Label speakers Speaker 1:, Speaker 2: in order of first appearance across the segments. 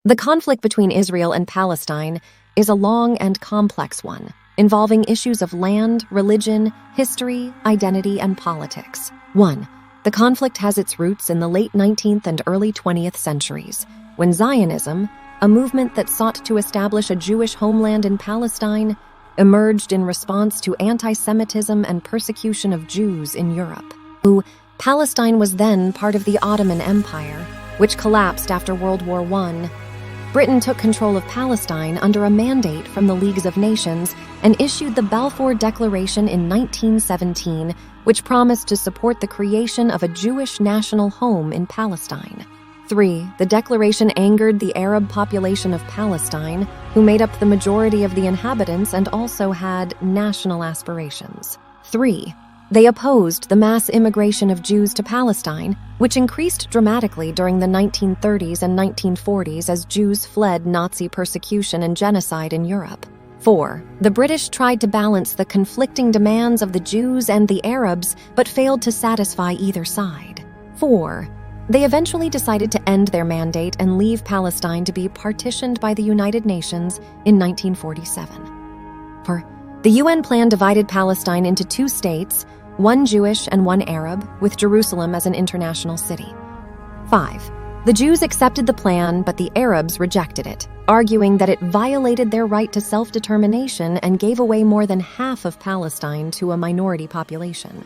Speaker 1: The conflict between Israel and Palestine is a long and complex one, involving issues of land, religion, history, identity, and politics. 1. The conflict has its roots in the late 19th and early 20th centuries, when Zionism, a movement that sought to establish a Jewish homeland in Palestine, emerged in response to anti-Semitism and persecution of Jews in Europe. Palestine was then part of the Ottoman Empire, which collapsed after World War I. Britain took control of Palestine under a mandate from the League of Nations and issued the Balfour Declaration in 1917, which promised to support the creation of a Jewish national home in Palestine. 3. The declaration angered the Arab population of Palestine, who made up the majority of the inhabitants and also had national aspirations. 3. They opposed the mass immigration of Jews to Palestine, which increased dramatically during the 1930s and 1940s as Jews fled Nazi persecution and genocide in Europe. 4. The British tried to balance the conflicting demands of the Jews and the Arabs, but failed to satisfy either side. 4. They eventually decided to end their mandate and leave Palestine to be partitioned by the United Nations in 1947. 4. The UN plan divided Palestine into 2 states, one Jewish and one Arab, with Jerusalem as an international city. 5. The Jews accepted the plan, but the Arabs rejected it, arguing that it violated their right to self-determination and gave away more than half of Palestine to a minority population.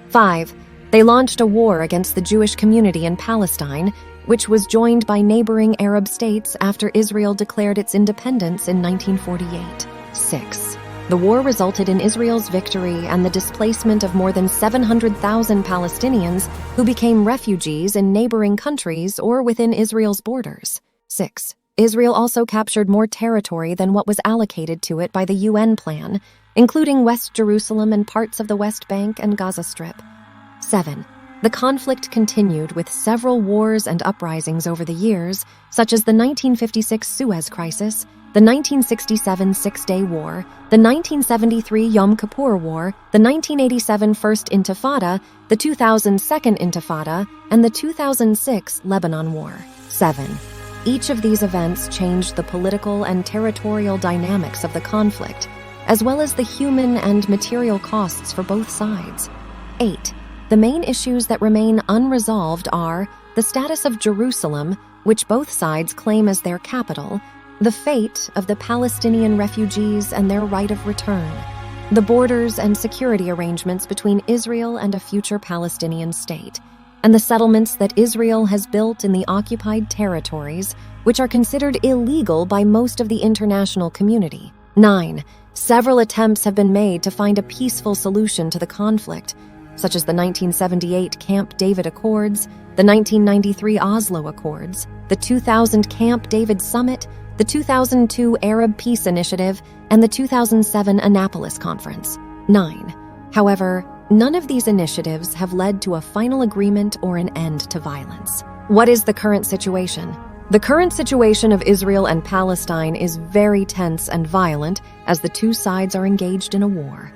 Speaker 1: 5. They launched a war against the Jewish community in Palestine, which was joined by neighboring Arab states after Israel declared its independence in 1948. 6. The war resulted in Israel's victory and the displacement of more than 700,000 Palestinians who became refugees in neighboring countries or within Israel's borders. 6. Israel also captured more territory than what was allocated to it by the UN plan, including West Jerusalem and parts of the West Bank and Gaza Strip. 7. The conflict continued with several wars and uprisings over the years, such as the 1956 Suez Crisis, the 1967 Six-Day War, the 1973 Yom Kippur War, the 1987 First Intifada, the 2000 Second Intifada, and the 2006 Lebanon War. 7. Each of these events changed the political and territorial dynamics of the conflict, as well as the human and material costs for both sides. 8. The main issues that remain unresolved are the status of Jerusalem, which both sides claim as their capital, the fate of the Palestinian refugees and their right of return, the borders and security arrangements between Israel and a future Palestinian state, and the settlements that Israel has built in the occupied territories, which are considered illegal by most of the international community. 9. Several attempts have been made to find a peaceful solution to the conflict, such as the 1978 Camp David Accords, the 1993 Oslo Accords, the 2000 Camp David Summit, the 2002 Arab Peace Initiative, and the 2007 Annapolis Conference. 9. However, none of these initiatives have led to a final agreement or an end to violence. What is the current situation? The current situation of Israel and Palestine is very tense and violent as the two sides are engaged in a war.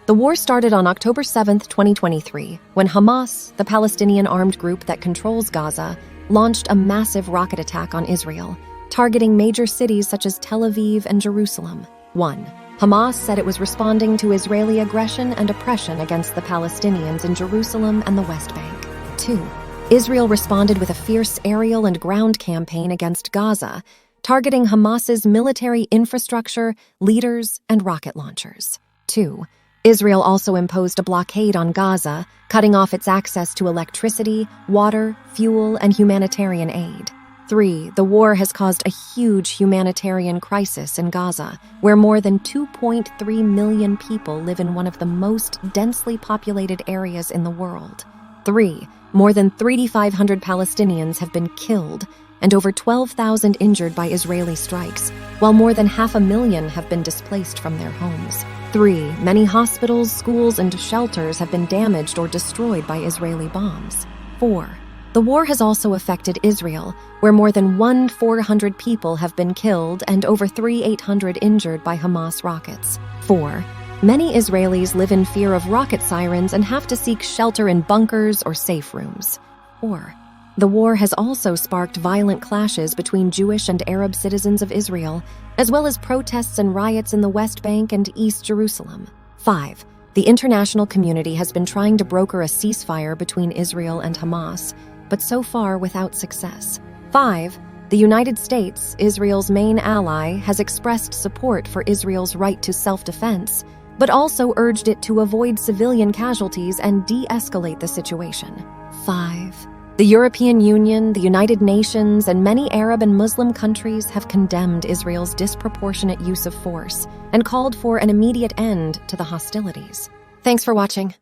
Speaker 1: The war started on October 7, 2023, when Hamas, the Palestinian armed group that controls Gaza, launched a massive rocket attack on Israel, targeting major cities such as Tel Aviv and Jerusalem. 1. Hamas said it was responding to Israeli aggression and oppression against the Palestinians in Jerusalem and the West Bank. 2. Israel responded with a fierce aerial and ground campaign against Gaza, targeting Hamas's military infrastructure, leaders, and rocket launchers. 2. Israel also imposed a blockade on Gaza, cutting off its access to electricity, water, fuel, and humanitarian aid. 3. The war has caused a huge humanitarian crisis in Gaza, where more than 2.3 million people live in one of the most densely populated areas in the world. 3. More than 3,500 Palestinians have been killed and over 12,000 injured by Israeli strikes, while more than 500,000 have been displaced from their homes. 3. Many hospitals, schools, and shelters have been damaged or destroyed by Israeli bombs. 4. The war has also affected Israel, where more than 1,400 people have been killed and over 3,800 injured by Hamas rockets. 4. Many Israelis live in fear of rocket sirens and have to seek shelter in bunkers or safe rooms. 4. The war has also sparked violent clashes between Jewish and Arab citizens of Israel, as well as protests and riots in the West Bank and East Jerusalem. 5. The international community has been trying to broker a ceasefire between Israel and Hamas, but so far without success. 5. The United States, Israel's main ally, has expressed support for Israel's right to self-defense, but also urged it to avoid civilian casualties and de-escalate the situation. 5. The European Union, the United Nations, and many Arab and Muslim countries have condemned Israel's disproportionate use of force and called for an immediate end to the hostilities. Thanks for watching.